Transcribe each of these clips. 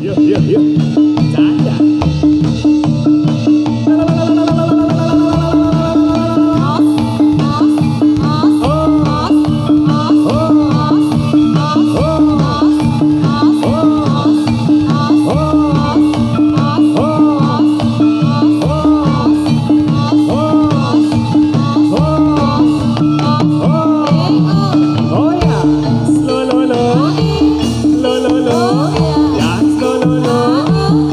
Yuk, yuk, yuk. Canda. Slow, slow, slow. Yang slow, slow, slow.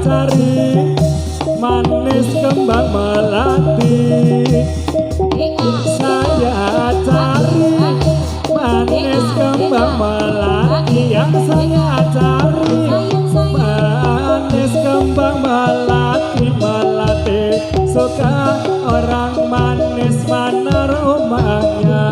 cari manis kembang melati. Saya cari manis kembang melati. Yang saya cari manis kembang melati. Melati suka orang manis, mana rumahnya?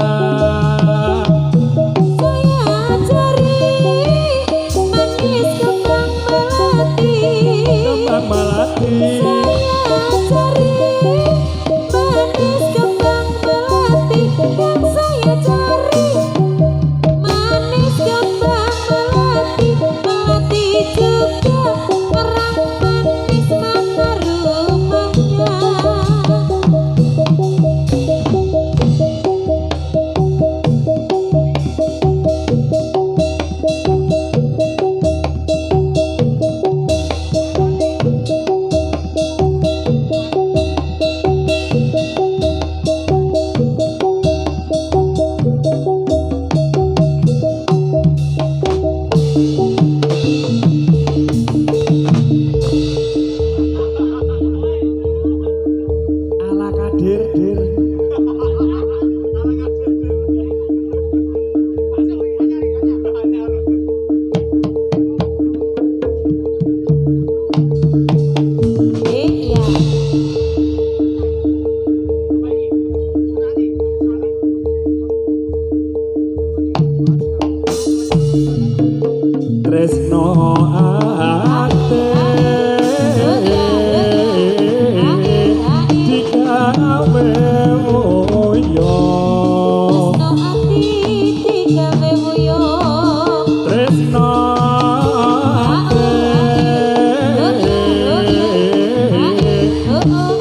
Tresno ate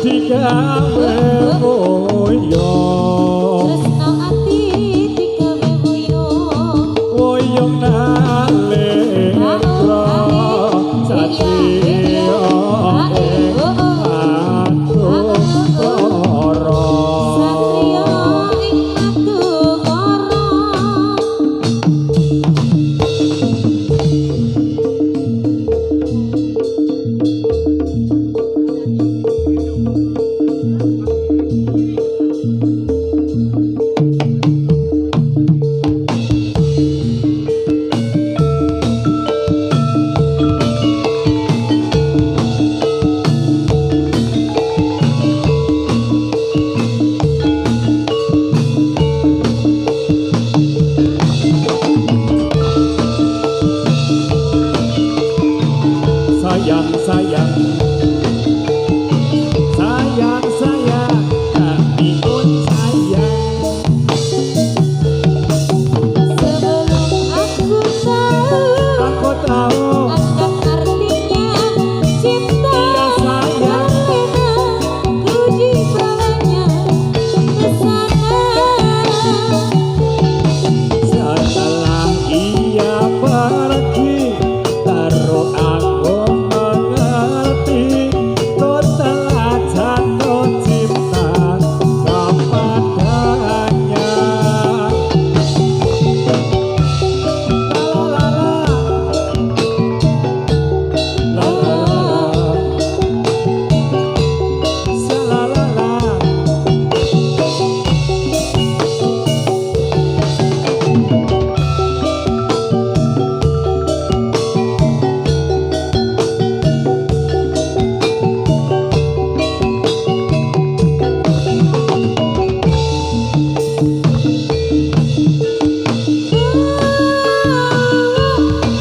digawe moyo, tresno ate digawe moyo, woyong nale sayang sayang sayang sayang tapi pun sayang. Sebelum aku tahu artinya cinta, iya sayang, uji prawanya kesana. setelah ia pergi taruh aku mengerti, kau telah jatuh cinta kepadanya. La la la la la,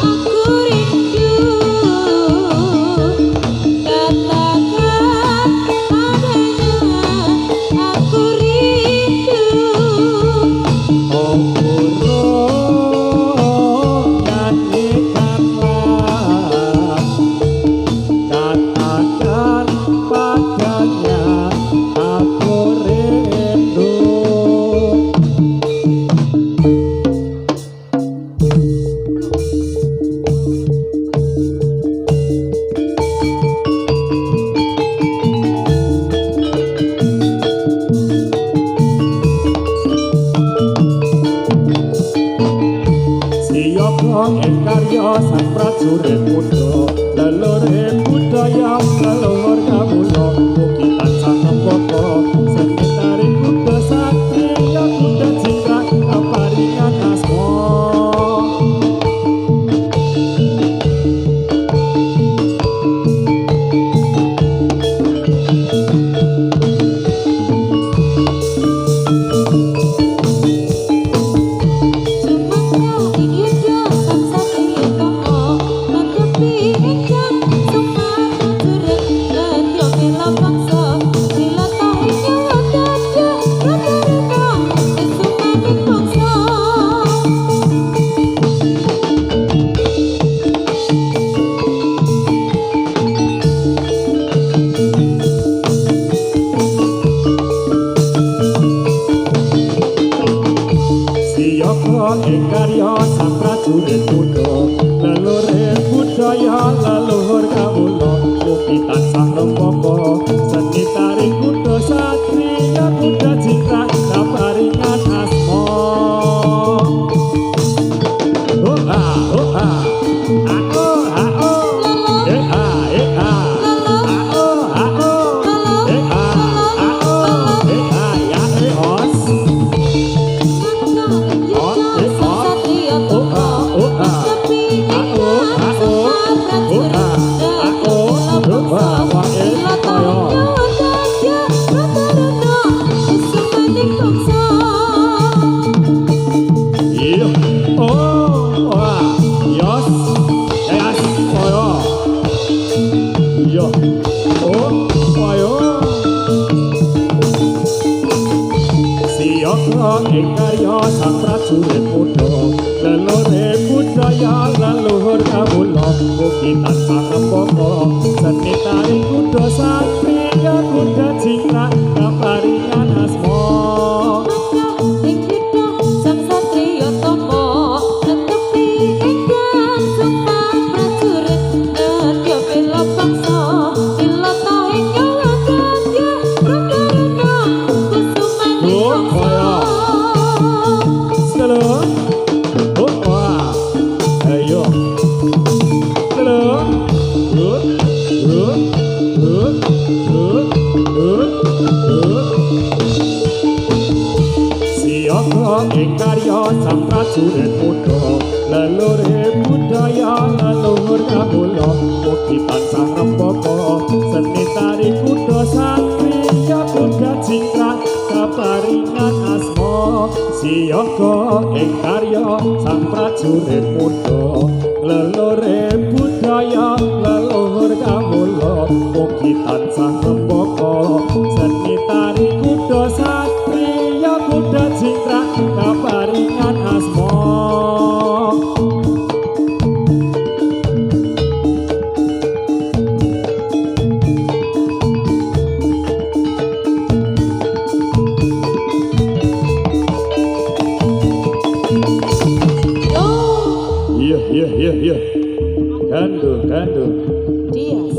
Aku rindu, katakan padanya. Aku rindu, oh burung nyanyikanlah, katakan padanya aku rindu. Siapa ing karya sang prajurit muda lelore budaya leluhur kawula mugi tansah nempaka seni tari kuda satriya kuda citra kaparingan asma. Ing karya sang prajurit muda lelore budaya leluhur kawula mugi tansah rempaka seni tari kuda satriya kuda citra kaparingan asma. Ing karya sang prajurit muda lelore budaya leluhur kawula mugi tansah rempaka seni tari kuda satriya kuda citra kaparingan asma. Ing kita sang satriya tama netepi ingkang sumpah prajurit nedya bela bangsa bila tahing ngawagandya prakarana kusumaning bangsa. Ing karya sang prajurit muda lelore budaya leluhur kawula mugi tansah rempaka seni tari kuda satriya kuda citra kaparingan asma. Siyaga ing karya sang prajurit muda lelore budaya leluhur kawula mugi tansah rempaka seni tari kuda satriya kuda citra kaparingan asma. Iya gandu Dias.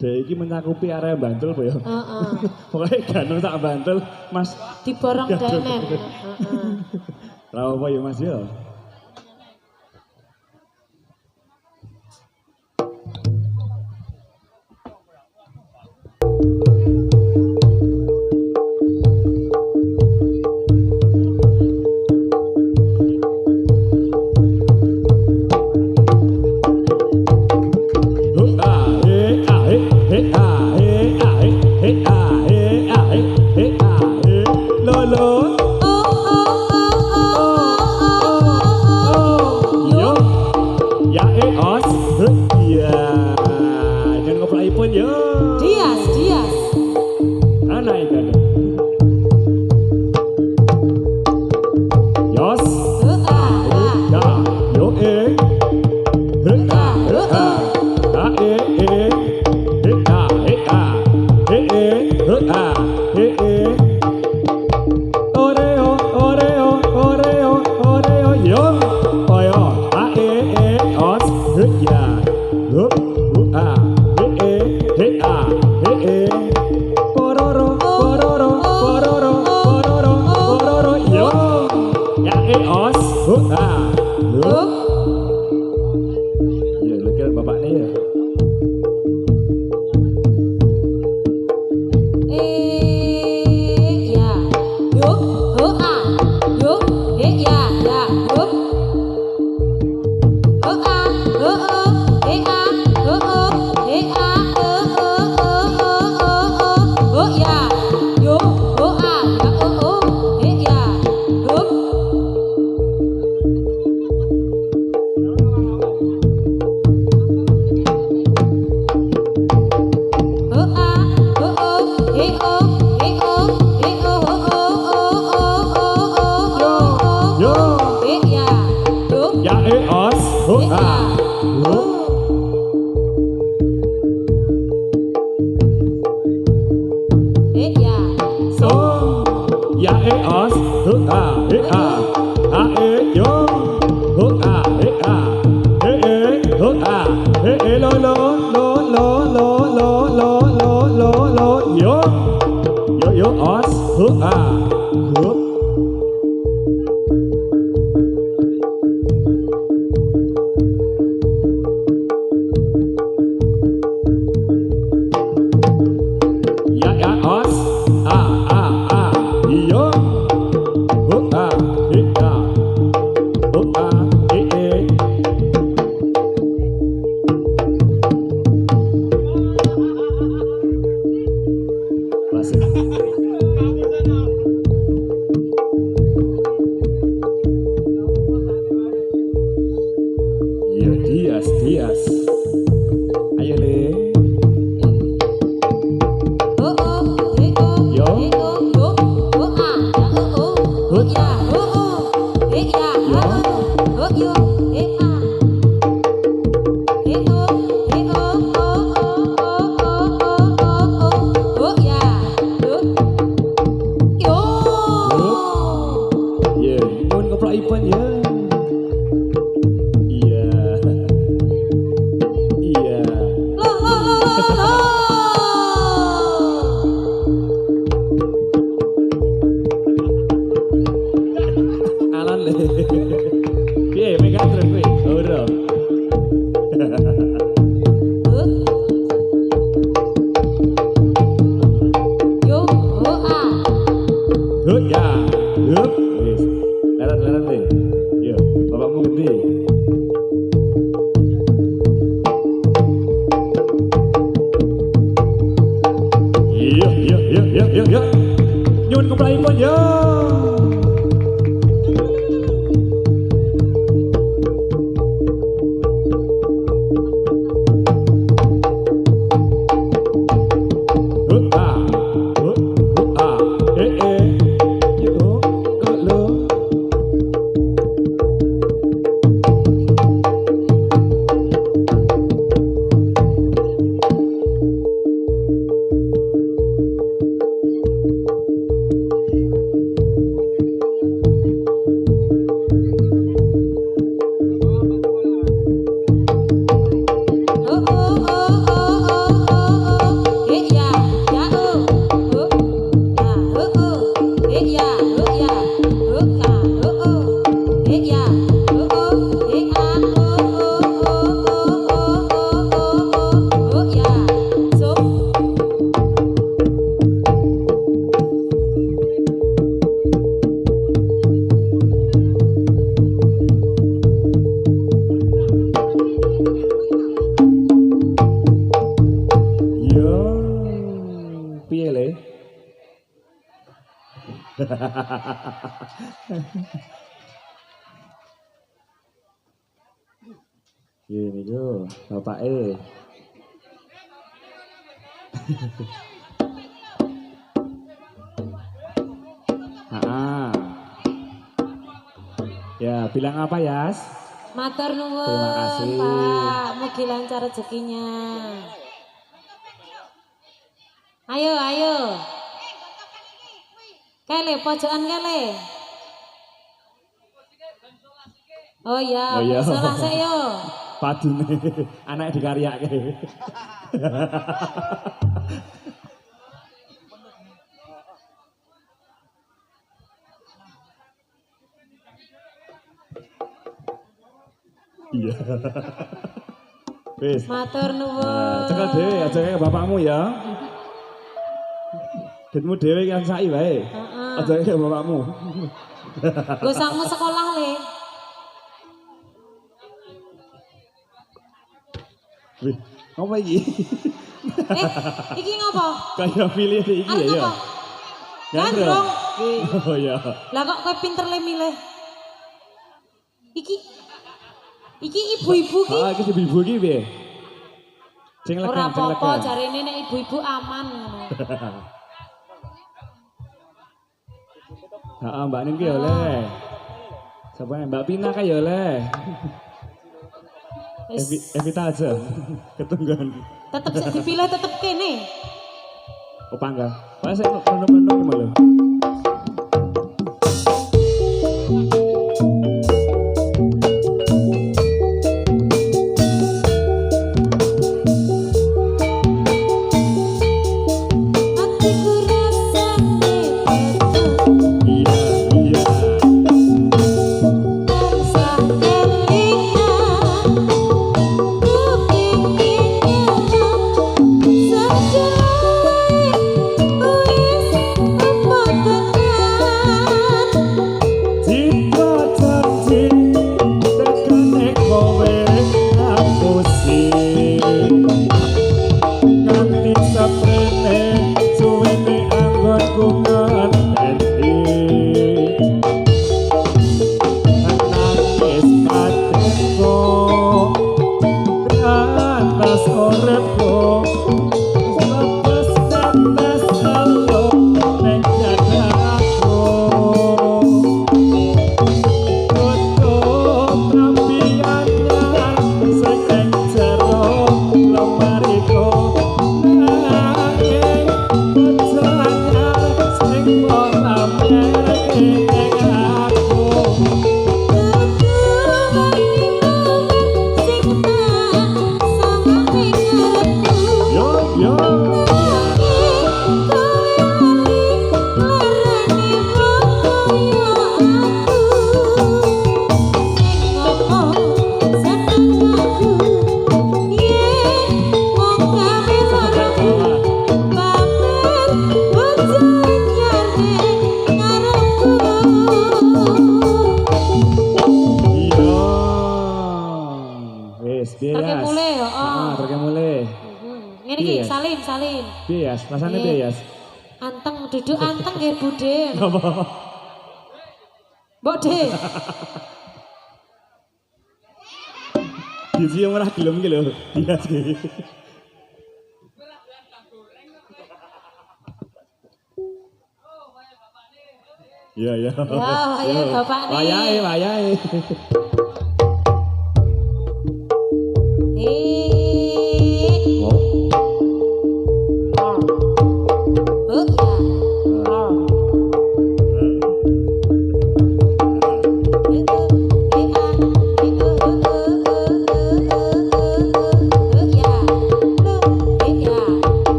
Dek iki mencakupi area Bantul po ya. Heeh. Pokoke gandu tak Bantul, Mas. Diborong denen. Ra apa ya Mas ya? Dias. Ana ikan. Yos. Ya, yo A. Hup. Ya. So. Ya os. Huk A. A. A yo. Huk A. A. Huk A. Lo lo lo lo lo lo lo lo lo lo yo. Yo os. Huk A. Hup. Ya os. A. Yo. Huk A. A. Huk A. Masih. Yo Dias. Ayo le. Yo. Iya, pun keplak ipan ya. Iya. Iya. Alan le. Piye megang terus kowe? Ora. Hut ya. Hup. Wis. Leren deh. Yo, bapakmu gede. Yo. Nyun keplak ipan yo. Hut A. Hut A. Yo. Lo. Piye le? Gini yo, bapak Ya, bilang apa Yas? Matur nuwun, Terima kasih. Pak. Mugi lancar rezekinya. Ayo. Kele, pojokan kele. Oh iya, Oh iya. salah sik yo. Padune anak dikaryake. Iya. Wis. Matur nuwun. Cekel dhewe aja kaya bapakmu ya. Ditmu dhewe kan sak wae. Heeh. Aja kaya bapakmu. Go sangmu sekolah le. Wih, apa iki? Iki ngopo? Kayak pilih iki ya ya. Gandrung. Oh iya. Lah kok kowe pinter le milih. Iki ibu-ibu ki. Ah, iki ibu-ibu iki piye? Sing Ora lega, sing apa-apa lega. jarene nek ibu-ibu aman ngono. Heeh, Mbak Ning ki ya oleh. Sapa Mbak Pina kae ya oleh. Evita aja. Ketunggan. Tetep sik dipilih tetep kene. Opa enggak. Pak saya rendong-rendong gimana? Salim. Bias, rasanya bias. Anteng, duduk anteng ya Bude. Mbok De. Biji yang merah gelem gitu, bias gitu. Iya. Ya, ayo bapak nih. Wayahe.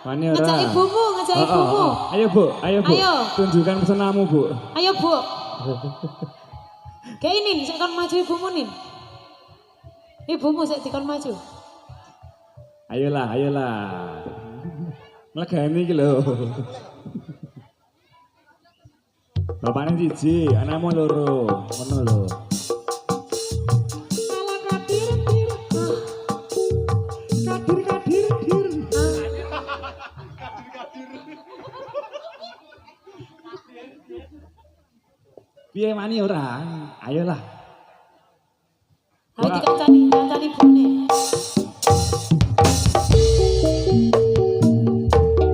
Ngajak ibumu. Ayo Bu. Tunjukkan pesenamu Bu. Ayo Bu. Kayak ini, saya kon maju ibumu nih. Ibumu saya dikon maju. Ayolah. Melegani iki lho. Bapaknya siji, anakmu loro. Ngono lho. Piye mani ora? Ayolah. Ayo dikancani ibune.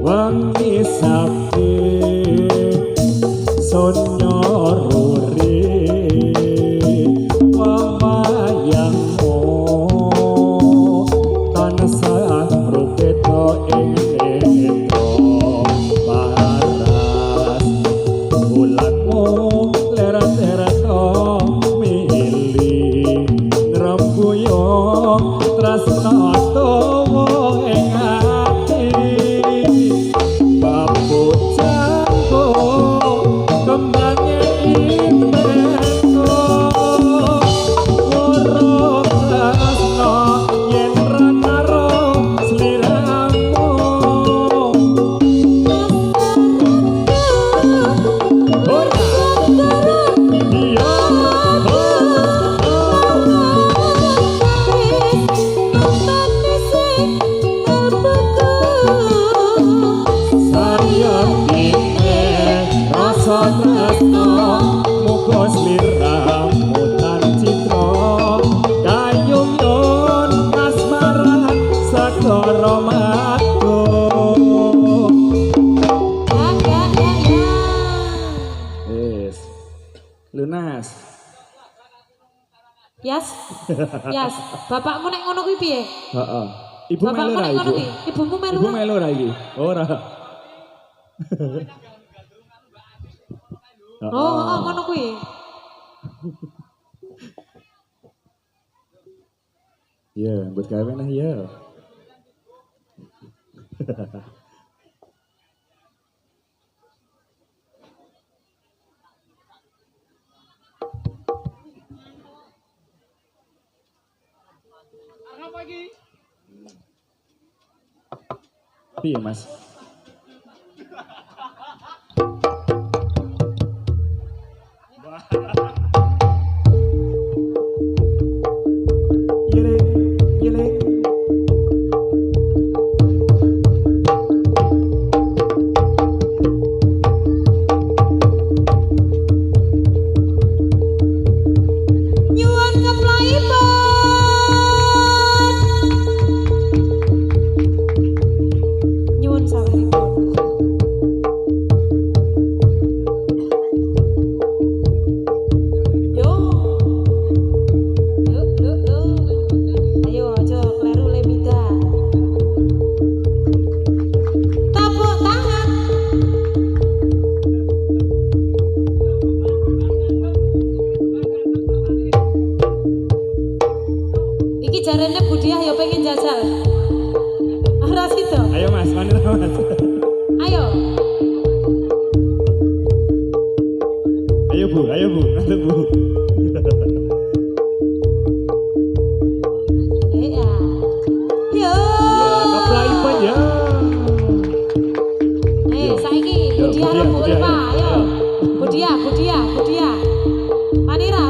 Wangi sapi sonya ruri wamayangmu tansah rupeta ing netra paras bulanmu leret-leret mili ngrembuyo tras pangestu muga sliramu tan citra kayung yon asmara segara matu. Yes. Lunas. Yas. Yas, bapakmu nek ngono kuwi piye? Heeh. Ibu Bapakmu melu ra nek ngono ibu. kuwi, ibumu melu. Ibu ra? melu ra iki? Ora. Oh, ngono kuwi. Iya, buat kawin lah ya. Iya mas. Yelek, yelek. Nyuwun keplaipun. Nyuwun saweripun. Yo. Yuk, yuk, yuk. Ayo aja kleru lemida. Tepuk tangan. Iki jarene Budiah ya pengen jajal. Ora sido. Ayo mas, mana mas? Ayo. Ayo bu, nanti bu. Iya. Yo. Ya, keplaipun ya. Saiki Yo, Budiah Budiah, Bu Budiah, Ulfa, ayo. ayo. Budiah. Wanira.